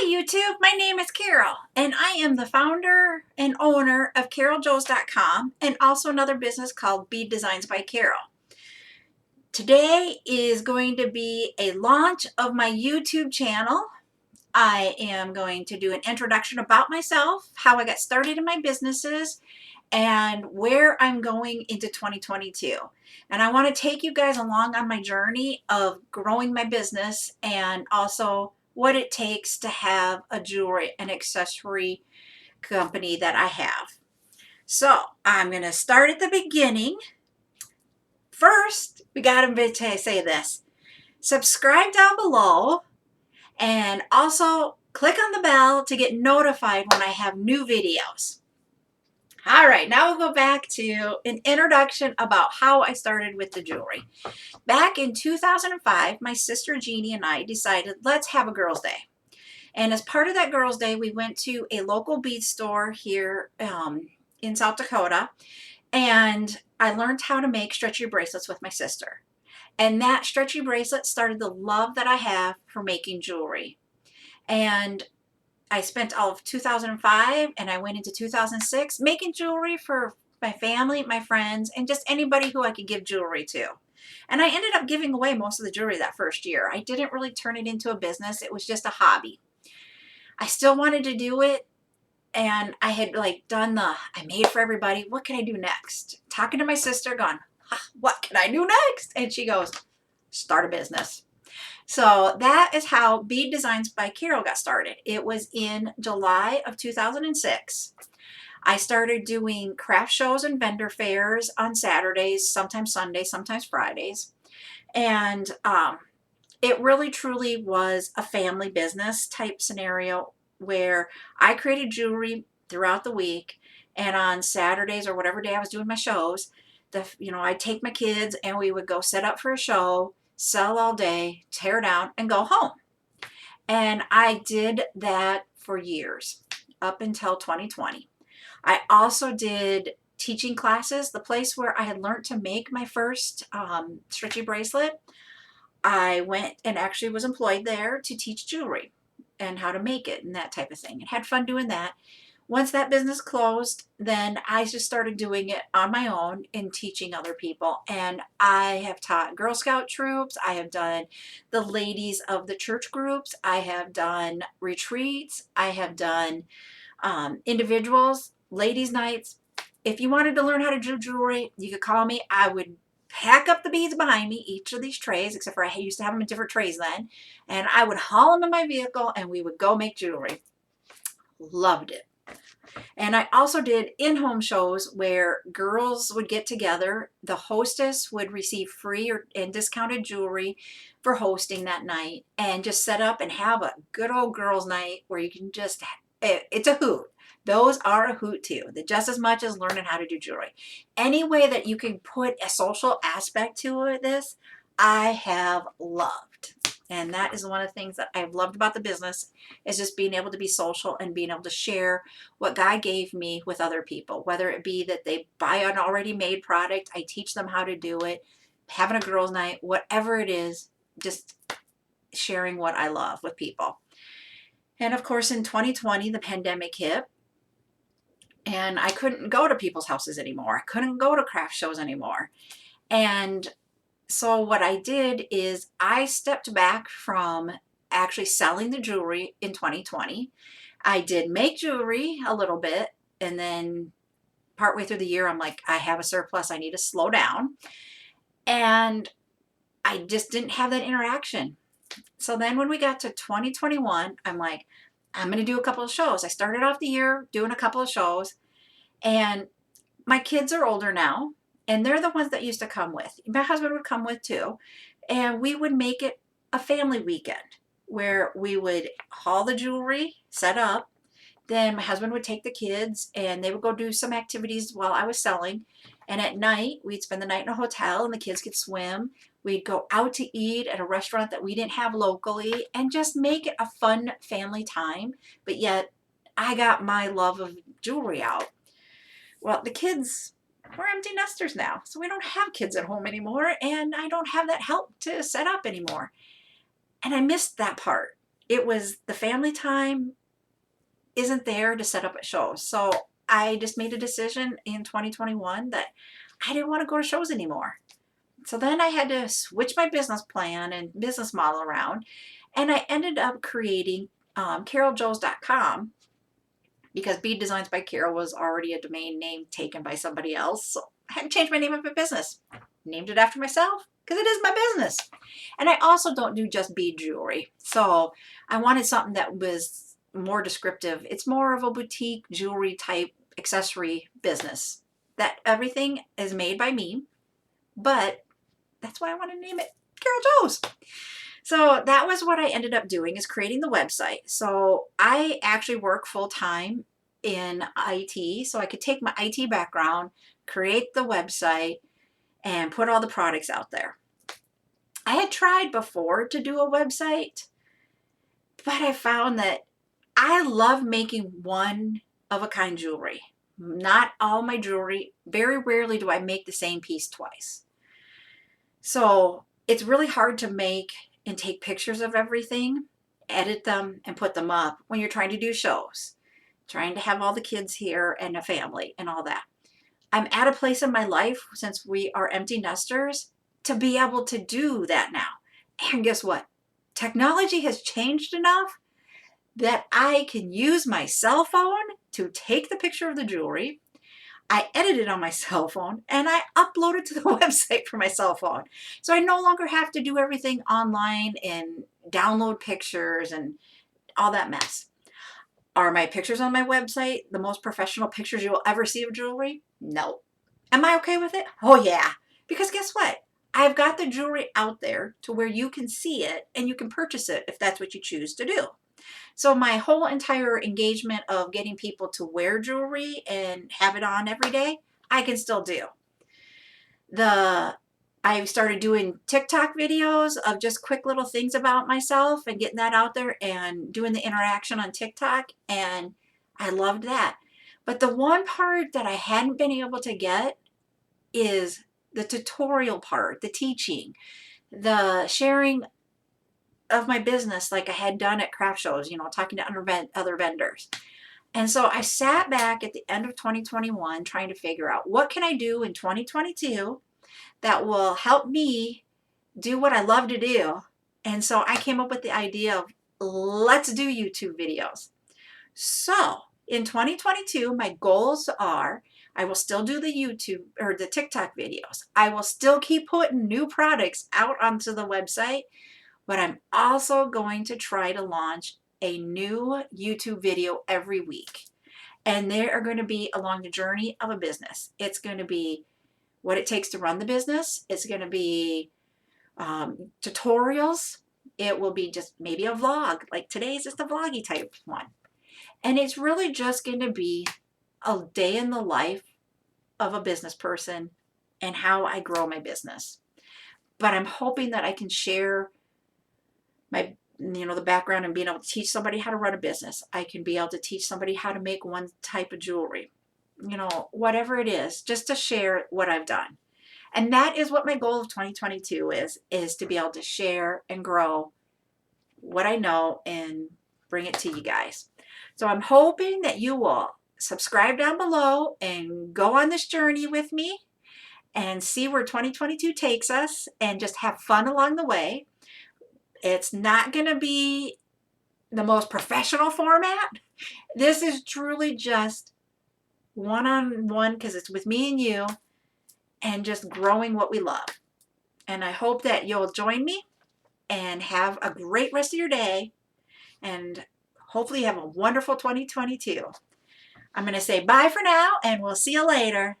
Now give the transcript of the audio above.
Hi YouTube, my name is Carol and I am the founder and owner of CarolJoes.com and also another business called Bead Designs by Carol. Today is going to be a launch of my YouTube channel. I am going to do an introduction about myself, how I got started in my businesses, and where I'm going into 2022. And I want to take you guys along on my journey of growing my business and also what it takes to have a jewelry and accessory company that I have. So I'm going to start at the beginning. First, we got to say this. Subscribe down below and also click on the bell to get notified when I have new videos. All right, now we'll go back to an introduction about how I started with the jewelry. Back in 2005, my sister Jeannie and I decided, let's have a girls' day. And as part of that girls' day, we went to a local bead store here in South Dakota, and I learned how to make stretchy bracelets with my sister. And that stretchy bracelet started the love that I have for making jewelry. And I spent all of 2005 and I went into 2006 making jewelry for my family, my friends, and just anybody who I could give jewelry to. And I ended up giving away most of the jewelry that first year. I didn't really turn it into a business. It was just a hobby. I still wanted to do it. And I had done I made for everybody. What can I do next? Talking to my sister going, what can I do next? And she goes, start a business. So that is how Bead Designs by Carol got started. It was in July of 2006. I started doing craft shows and vendor fairs on Saturdays, sometimes Sundays, sometimes Fridays. And it really truly was a family business type scenario where I created jewelry throughout the week. And on Saturdays or whatever day I was doing my shows, I'd take my kids and we would go set up for a show, sell all day, tear down, and go home. And I did that for years, up until 2020. I also did teaching classes, the place where I had learned to make my first stretchy bracelet. I went and actually was employed there to teach jewelry and how to make it and that type of thing, and had fun doing that. Once that business closed, then I just started doing it on my own and teaching other people. And I have taught Girl Scout troops. I have done the ladies of the church groups. I have done retreats. I have done individuals, ladies' nights. If you wanted to learn how to do jewelry, you could call me. I would pack up the beads behind me, each of these trays, except for I used to have them in different trays then. And I would haul them in my vehicle and we would go make jewelry. Loved it. And I also did in-home shows where girls would get together. The hostess would receive free and discounted jewelry for hosting that night, and just set up and have a good old girls' night where you can just, it's a hoot. Those are a hoot too, just as much as learning how to do jewelry. Any way that you can put a social aspect to this, I have loved. And that is one of the things that I've loved about the business, is just being able to be social and being able to share what God gave me with other people, whether it be that they buy an already made product, I teach them how to do it, having a girls' night, whatever it is, just sharing what I love with people. And of course, in 2020, the pandemic hit, and I couldn't go to people's houses anymore. I couldn't go to craft shows anymore. And so what I did is I stepped back from actually selling the jewelry in 2020. I did make jewelry a little bit, and then partway through the year, I'm like, I have a surplus. I need to slow down. And I just didn't have that interaction. So then when we got to 2021, I'm like, I'm going to do a couple of shows. I started off the year doing a couple of shows, and my kids are older now, and they're the ones that used to come with. My husband would come with too, and we would make it a family weekend where we would haul the jewelry, set up, then my husband would take the kids and they would go do some activities while I was selling. And at night, we'd spend the night in a hotel and the kids could swim. We'd go out to eat at a restaurant that we didn't have locally and just make it a fun family time. But yet, I got my love of jewelry out. Well, the kids, we're empty nesters now. So we don't have kids at home anymore. And I don't have that help to set up anymore. And I missed that part. it was the family time isn't there to set up at shows. So I just made a decision in 2021 that I didn't want to go to shows anymore. So then I had to switch my business plan and business model around, and I ended up creating CarolJoes.com, because Bead Designs by Carol was already a domain name taken by somebody else. So I had to change my name of my business. Named it after myself because it is my business. And I also don't do just bead jewelry. So I wanted something that was more descriptive. It's more of a boutique jewelry type accessory business that everything is made by me, but that's why I want to name it Carol Joes. So that was what I ended up doing, is creating the website. So I actually work full time in IT, so I could take my IT background, create the website, and put all the products out there. I had tried before to do a website, but I found that I love making one of a kind jewelry. Not all my jewelry, very rarely do I make the same piece twice. So it's really hard to make and take pictures of everything, edit them, and put them up when you're trying to do shows, trying to have all the kids here and a family and all that. I'm at a place in my life, since we are empty nesters, to be able to do that now. And guess what? Technology has changed enough that I can use my cell phone to take the picture of the jewelry. I edit it on my cell phone and I upload it to the website for my cell phone. So I no longer have to do everything online and download pictures and all that mess. Are my pictures on my website the most professional pictures you will ever see of jewelry? No. Am I okay with it? Oh yeah. Because guess what? I've got the jewelry out there to where you can see it and you can purchase it if that's what you choose to do. So my whole entire engagement of getting people to wear jewelry and have it on every day, I can still do. I started doing TikTok videos of just quick little things about myself and getting that out there and doing the interaction on TikTok, and I loved that. But the one part that I hadn't been able to get is the tutorial part, the teaching, the sharing of my business like I had done at craft shows, talking to other vendors. And so I sat back at the end of 2021 trying to figure out what can I do in 2022 that will help me do what I love to do. And so I came up with the idea of, let's do YouTube videos. So in 2022, my goals are, I will still do the YouTube or the TikTok videos. I will still keep putting new products out onto the website, but I'm also going to try to launch a new YouTube video every week. And they are going to be along the journey of a business. It's going to be what it takes to run the business. It's going to be tutorials. It will be just maybe a vlog. Like today's just a vloggy type one. And it's really just going to be a day in the life of a business person and how I grow my business. But I'm hoping that I can share my, the background and being able to teach somebody how to run a business. I can be able to teach somebody how to make one type of jewelry, whatever it is, just to share what I've done. And that is what my goal of 2022 is to be able to share and grow what I know and bring it to you guys. So I'm hoping that you will subscribe down below and go on this journey with me and see where 2022 takes us and just have fun along the way. It's not going to be the most professional format. This is truly just one-on-one because it's with me and you and just growing what we love. And I hope that you'll join me and have a great rest of your day and hopefully have a wonderful 2022. I'm going to say bye for now and we'll see you later.